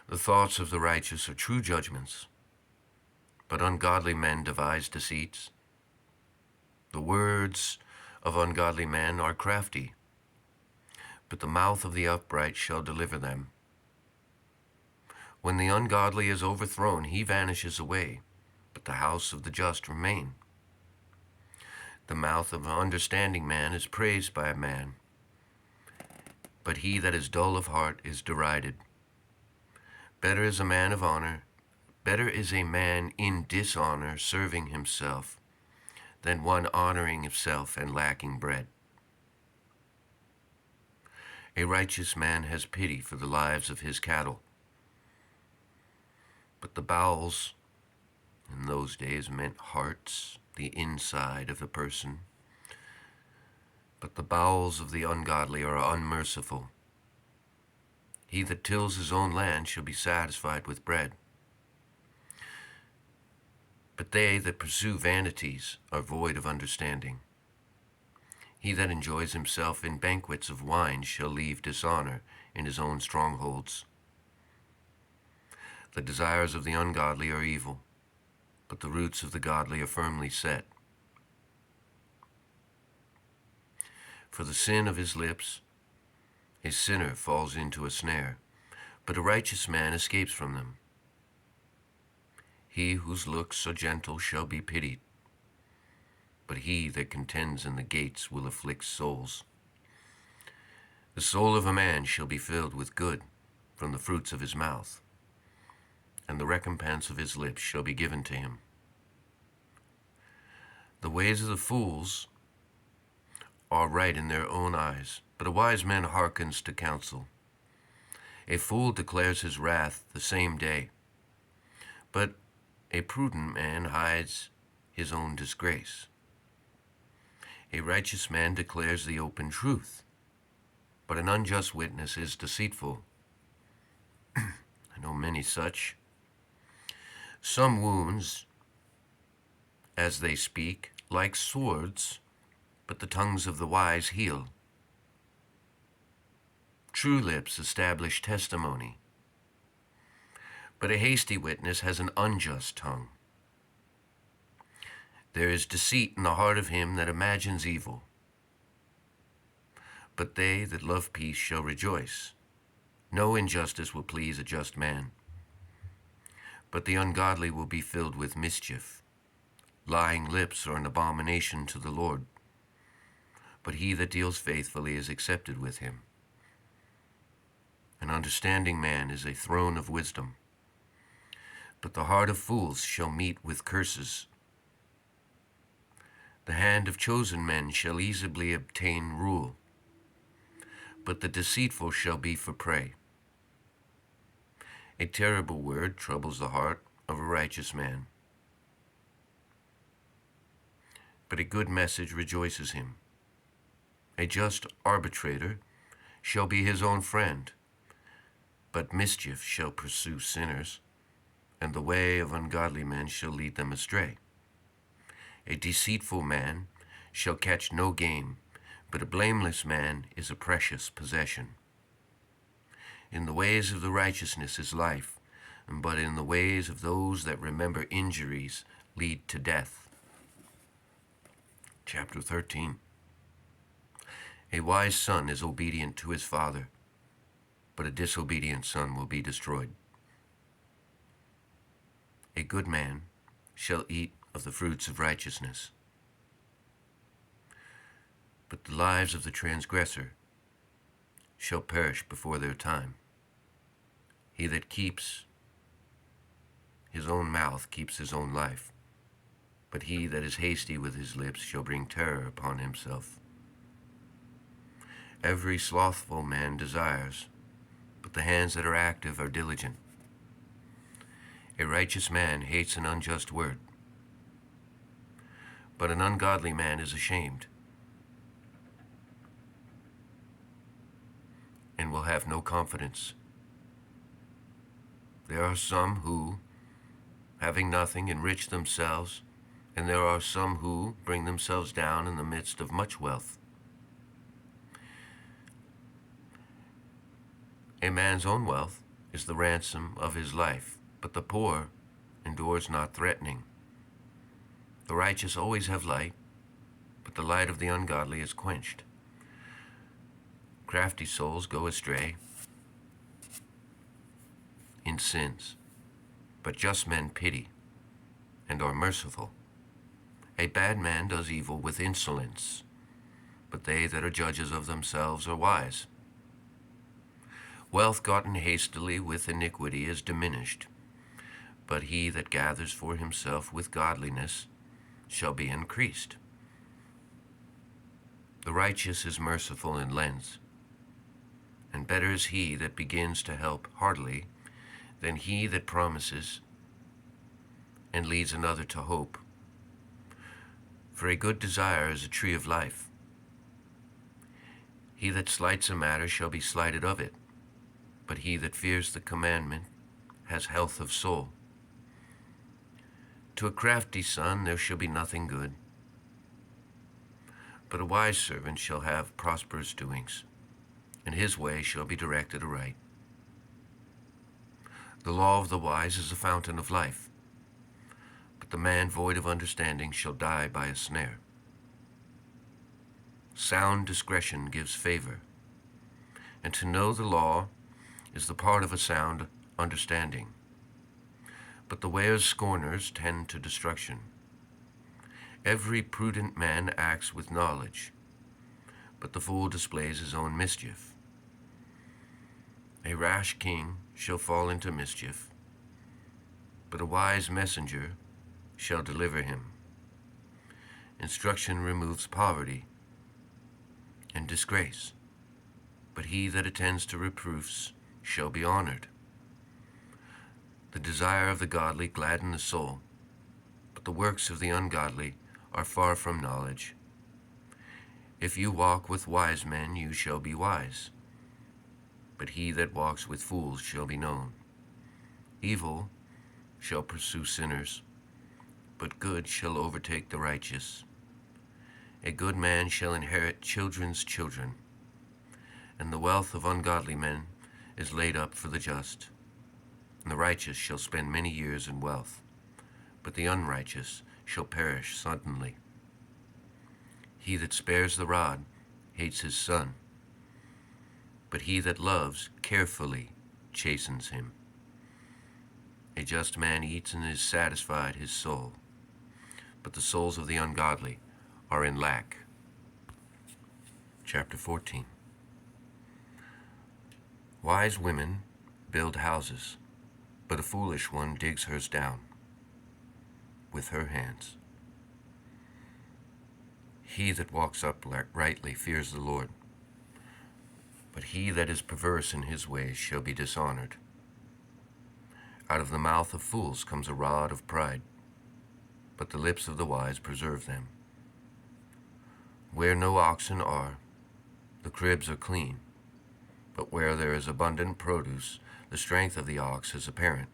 The thoughts of the righteous are true judgments, but ungodly men devise deceits. The words of ungodly men are crafty, but the mouth of the upright shall deliver them. When the ungodly is overthrown, he vanishes away, but the house of the just remain. The mouth of an understanding man is praised by a man, but he that is dull of heart is derided. Better is a man of honor, better is a man in dishonor serving himself, than one honoring himself and lacking bread. A righteous man has pity for the lives of his cattle, but the bowels in those days meant hearts, the inside of the person. But the bowels of the ungodly are unmerciful. He that tills his own land shall be satisfied with bread. But they that pursue vanities are void of understanding. He that enjoys himself in banquets of wine shall leave dishonor in his own strongholds. The desires of the ungodly are evil, but the roots of the godly are firmly set. For the sin of his lips, a sinner falls into a snare, but a righteous man escapes from them. He whose looks are gentle shall be pitied, but he that contends in the gates will afflict souls. The soul of a man shall be filled with good from the fruits of his mouth, and the recompense of his lips shall be given to him. The ways of the fools are right in their own eyes, but a wise man hearkens to counsel. A fool declares his wrath the same day, but a prudent man hides his own disgrace. A righteous man declares the open truth, but an unjust witness is deceitful. I know many such. Some wounds, as they speak, like swords, but the tongues of the wise heal. True lips establish testimony, but a hasty witness has an unjust tongue. There is deceit in the heart of him that imagines evil, but they that love peace shall rejoice. No injustice will please a just man, but the ungodly will be filled with mischief. Lying lips are an abomination to the Lord, but he that deals faithfully is accepted with him. An understanding man is a throne of wisdom, but the heart of fools shall meet with curses. The hand of chosen men shall easily obtain rule, but the deceitful shall be for prey. A terrible word troubles the heart of a righteous man, but a good message rejoices him. A just arbitrator shall be his own friend, but mischief shall pursue sinners, and the way of ungodly men shall lead them astray. A deceitful man shall catch no game, but a blameless man is a precious possession. In the ways of the righteousness is life, but in the ways of those that remember injuries lead to death. Chapter 13. A wise son is obedient to his father, but a disobedient son will be destroyed. A good man shall eat of the fruits of righteousness, but the lives of the transgressor shall perish before their time. He that keeps his own mouth keeps his own life, but he that is hasty with his lips shall bring terror upon himself. Every slothful man desires, but the hands that are active are diligent. A righteous man hates an unjust word, but an ungodly man is ashamed and will have no confidence. There are some who, having nothing, enrich themselves, and there are some who bring themselves down in the midst of much wealth. A man's own wealth is the ransom of his life, but the poor endures not threatening. The righteous always have light, but the light of the ungodly is quenched. Crafty souls go astray in sins, but just men pity and are merciful. A bad man does evil with insolence, but they that are judges of themselves are wise. Wealth gotten hastily with iniquity is diminished, but he that gathers for himself with godliness shall be increased. The righteous is merciful and lends, and better is he that begins to help heartily than he that promises and leads another to hope. For a good desire is a tree of life. He that slights a matter shall be slighted of it, but he that fears the commandment has health of soul. To a crafty son there shall be nothing good, but a wise servant shall have prosperous doings, and his way shall be directed aright. The law of the wise is a fountain of life, but the man void of understanding shall die by a snare. Sound discretion gives favor, and to know the law is the part of a sound understanding. But the way of scorners tend to destruction. Every prudent man acts with knowledge, but the fool displays his own mischief. A rash king shall fall into mischief, but a wise messenger shall deliver him. Instruction removes poverty and disgrace, but he that attends to reproofs shall be honored. The desire of the godly gladden the soul, but the works of the ungodly are far from knowledge. If you walk with wise men, you shall be wise, but he that walks with fools shall be known. Evil shall pursue sinners, but good shall overtake the righteous. A good man shall inherit children's children, and the wealth of ungodly men is laid up for the just. And the righteous shall spend many years in wealth, but the unrighteous shall perish suddenly. He that spares the rod hates his son, but he that loves carefully chastens him. A just man eats and is satisfied his soul, but the souls of the ungodly are in lack. Chapter 14. Wise women build houses, but a foolish one digs hers down with her hands. He that walks uprightly fears the Lord, but he that is perverse in his ways shall be dishonored. Out of the mouth of fools comes a rod of pride, but the lips of the wise preserve them. Where no oxen are, the cribs are clean, but where there is abundant produce, the strength of the ox is apparent.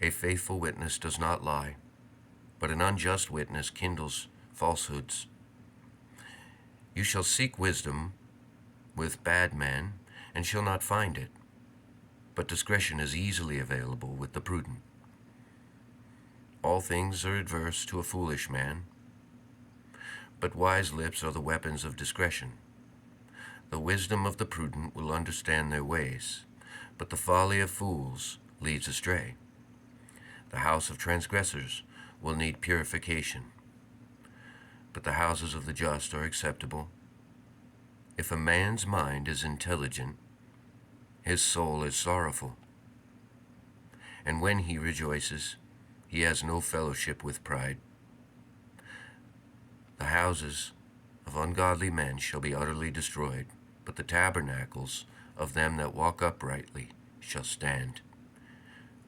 A faithful witness does not lie, but an unjust witness kindles falsehoods. You shall seek wisdom with bad men, and shall not find it, but discretion is easily available with the prudent. All things are adverse to a foolish man, but wise lips are the weapons of discretion. The wisdom of the prudent will understand their ways, but the folly of fools leads astray. The house of transgressors will need purification, but the houses of the just are acceptable. If a man's mind is intelligent, his soul is sorrowful, and when he rejoices, he has no fellowship with pride. The houses of ungodly men shall be utterly destroyed, but the tabernacles of them that walk uprightly shall stand.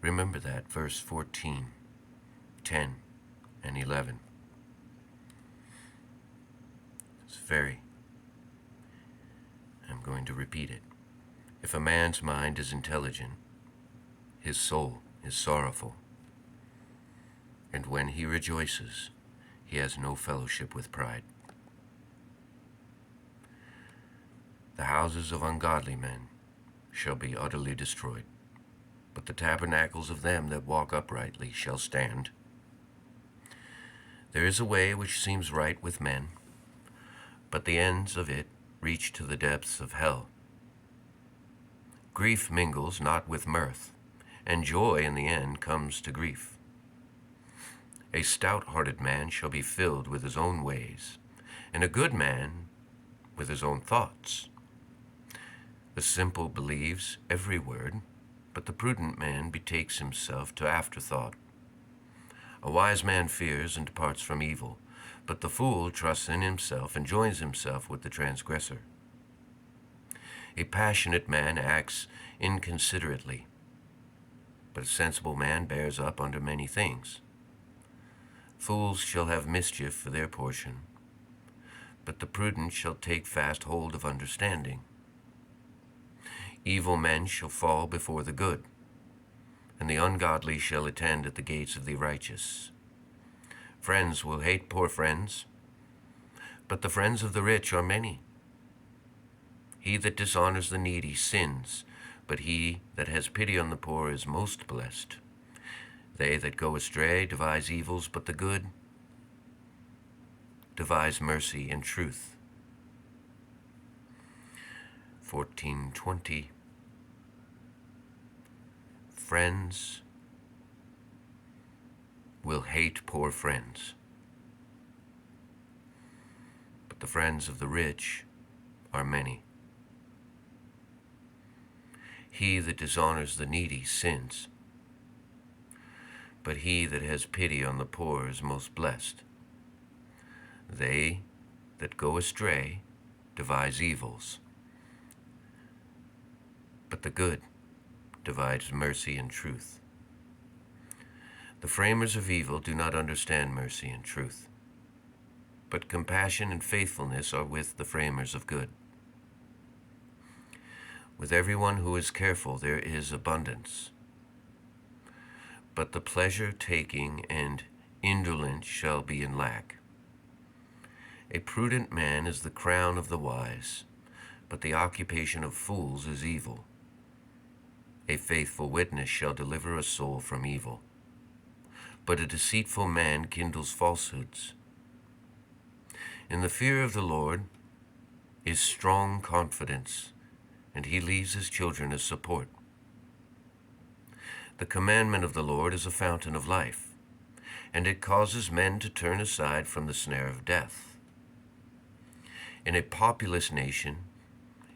Remember that, verse 14, 10, and 11. I'm going to repeat it. If a man's mind is intelligent, his soul is sorrowful, and when he rejoices, he has no fellowship with pride. The houses of ungodly men shall be utterly destroyed, but the tabernacles of them that walk uprightly shall stand. There is a way which seems right with men, but the ends of it reach to the depths of hell. Grief mingles not with mirth, and joy in the end comes to grief. A stout-hearted man shall be filled with his own ways, and a good man with his own thoughts. The simple believes every word, but the prudent man betakes himself to afterthought. A wise man fears and departs from evil, but the fool trusts in himself and joins himself with the transgressor. A passionate man acts inconsiderately, but a sensible man bears up under many things. Fools shall have mischief for their portion, but the prudent shall take fast hold of understanding. Evil men shall fall before the good, and the ungodly shall attend at the gates of the righteous. Friends will hate poor friends, but the friends of the rich are many. He that dishonors the needy sins, but he that has pity on the poor is most blessed. They that go astray devise evils, but the good devise mercy and truth. 14:20. Friends will hate poor friends, but the friends of the rich are many. He that dishonors the needy sins, but he that has pity on the poor is most blessed. They that go astray devise evils, but the good divides mercy and truth. The framers of evil do not understand mercy and truth, but compassion and faithfulness are with the framers of good. With everyone who is careful there is abundance, but the pleasure-taking and indolent shall be in lack. A prudent man is the crown of the wise, but the occupation of fools is evil. A faithful witness shall deliver a soul from evil, but a deceitful man kindles falsehoods. In the fear of the Lord is strong confidence, and he leaves his children as support. The commandment of the Lord is a fountain of life, and it causes men to turn aside from the snare of death. In a populous nation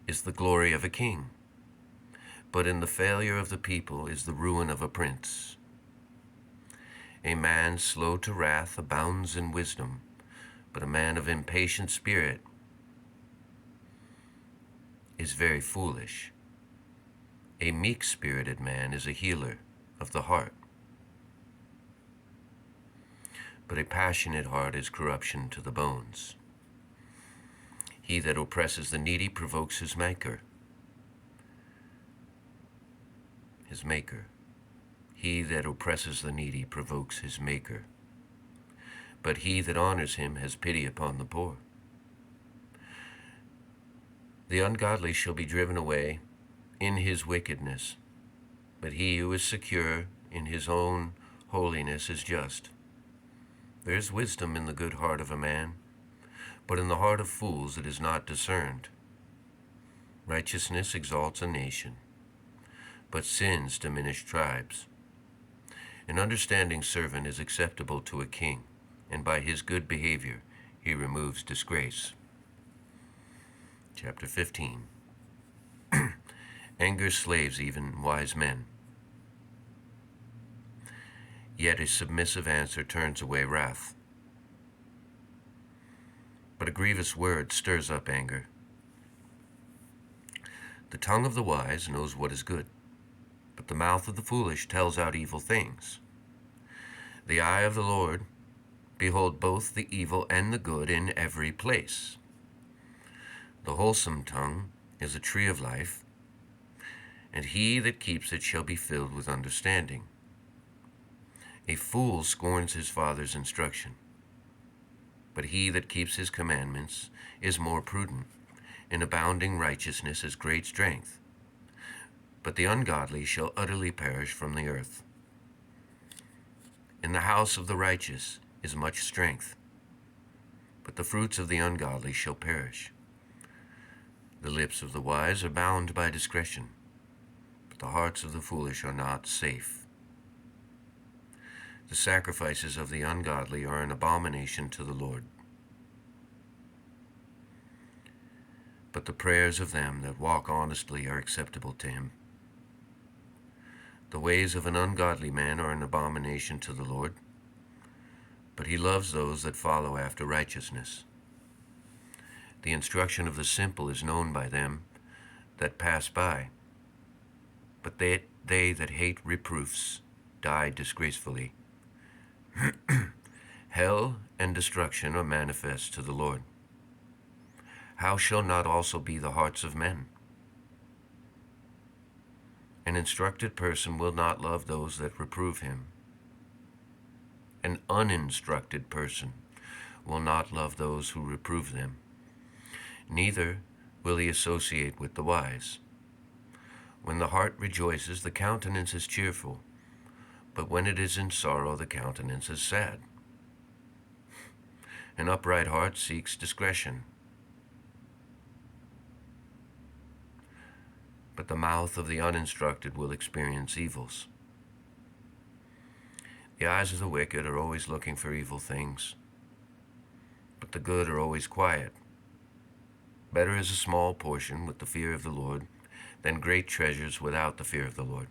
is the glory of a king, but in the failure of the people is the ruin of a prince. A man slow to wrath abounds in wisdom, but a man of impatient spirit is very foolish. A meek-spirited man is a healer of the heart, but a passionate heart is corruption to the bones. He that oppresses the needy provokes his maker. He that oppresses the needy provokes his maker, but he that honors him has pity upon the poor. The ungodly shall be driven away in his wickedness, but he who is secure in his own holiness is just. There is wisdom in the good heart of a man, but in the heart of fools it is not discerned. Righteousness exalts a nation, but sins diminish tribes. An understanding servant is acceptable to a king, and by his good behavior he removes disgrace. Chapter 15. Anger slaves even wise men, yet a submissive answer turns away wrath. But a grievous word stirs up anger. The tongue of the wise knows what is good, but the mouth of the foolish tells out evil things. The eye of the Lord behold both the evil and the good in every place. The wholesome tongue is a tree of life, and he that keeps it shall be filled with understanding. A fool scorns his father's instruction, but he that keeps his commandments is more prudent. In abounding righteousness is great strength, but the ungodly shall utterly perish from the earth. In the house of the righteous is much strength, but the fruits of the ungodly shall perish. The lips of the wise are bound by discretion, but the hearts of the foolish are not safe. The sacrifices of the ungodly are an abomination to the Lord, but the prayers of them that walk honestly are acceptable to him. The ways of an ungodly man are an abomination to the Lord, but he loves those that follow after righteousness. The instruction of the simple is known by them that pass by, but they that hate reproofs die disgracefully. Hell and destruction are manifest to the Lord. How shall not also be the hearts of men? An instructed person will not love those that reprove him. An uninstructed person will not love those who reprove them. Neither will he associate with the wise. When the heart rejoices, the countenance is cheerful, but when it is in sorrow, the countenance is sad. An upright heart seeks discretion, but the mouth of the uninstructed will experience evils. The eyes of the wicked are always looking for evil things, but the good are always quiet. Better is a small portion with the fear of the Lord than great treasures without the fear of the Lord.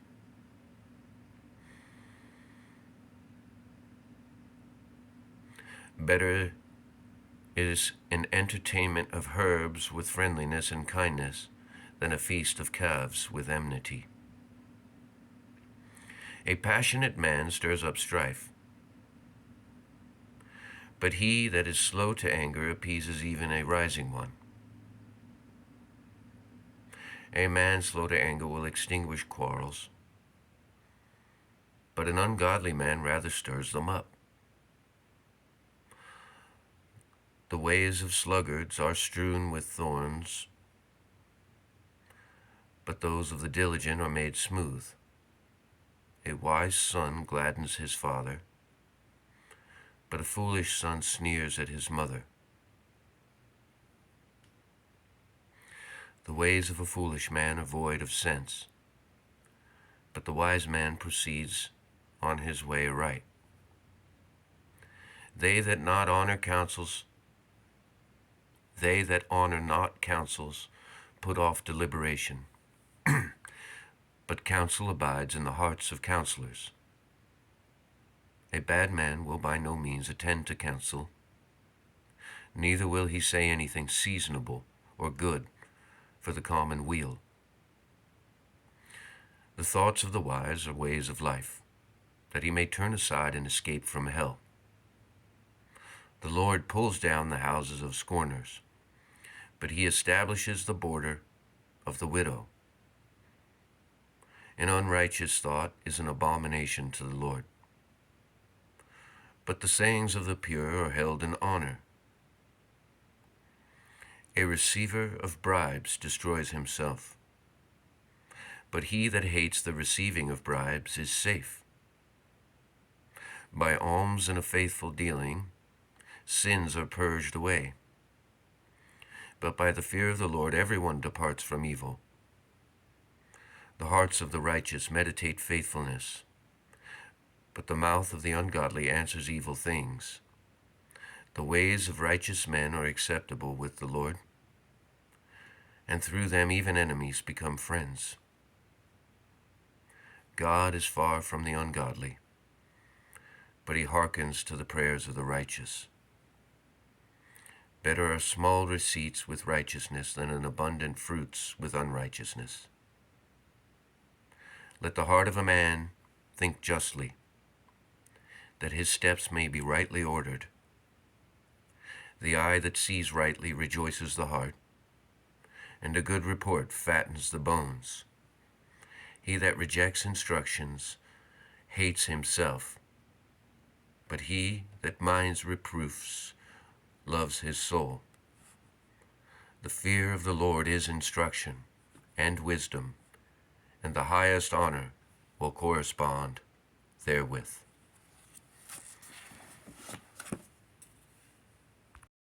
Better is an entertainment of herbs with friendliness and kindness than a feast of calves with enmity. A passionate man stirs up strife, but he that is slow to anger appeases even a rising one. A man slow to anger will extinguish quarrels, but an ungodly man rather stirs them up. The ways of sluggards are strewn with thorns, but those of the diligent are made smooth. A wise son gladdens his father, but a foolish son sneers at his mother. The ways of a foolish man are void of sense, but the wise man proceeds on his way aright. They that honor not counsels put off deliberation, but counsel abides in the hearts of counselors. A bad man will by no means attend to counsel, neither will he say anything seasonable or good for the common weal. The thoughts of the wise are ways of life, that he may turn aside and escape from hell. The Lord pulls down the houses of scorners, but he establishes the border of the widow. An unrighteous thought is an abomination to the Lord, but the sayings of the pure are held in honor. A receiver of bribes destroys himself, but he that hates the receiving of bribes is safe. By alms and a faithful dealing, sins are purged away, but by the fear of the Lord everyone departs from evil. The hearts of the righteous meditate faithfulness, but the mouth of the ungodly answers evil things. The ways of righteous men are acceptable with the Lord, and through them even enemies become friends. God is far from the ungodly, but he hearkens to the prayers of the righteous. Better are small receipts with righteousness than an abundant fruits with unrighteousness. Let the heart of a man think justly, that his steps may be rightly ordered. The eye that sees rightly rejoices the heart, and a good report fattens the bones. He that rejects instructions hates himself, but he that minds reproofs loves his soul. The fear of the Lord is instruction and wisdom, and the highest honor will correspond therewith.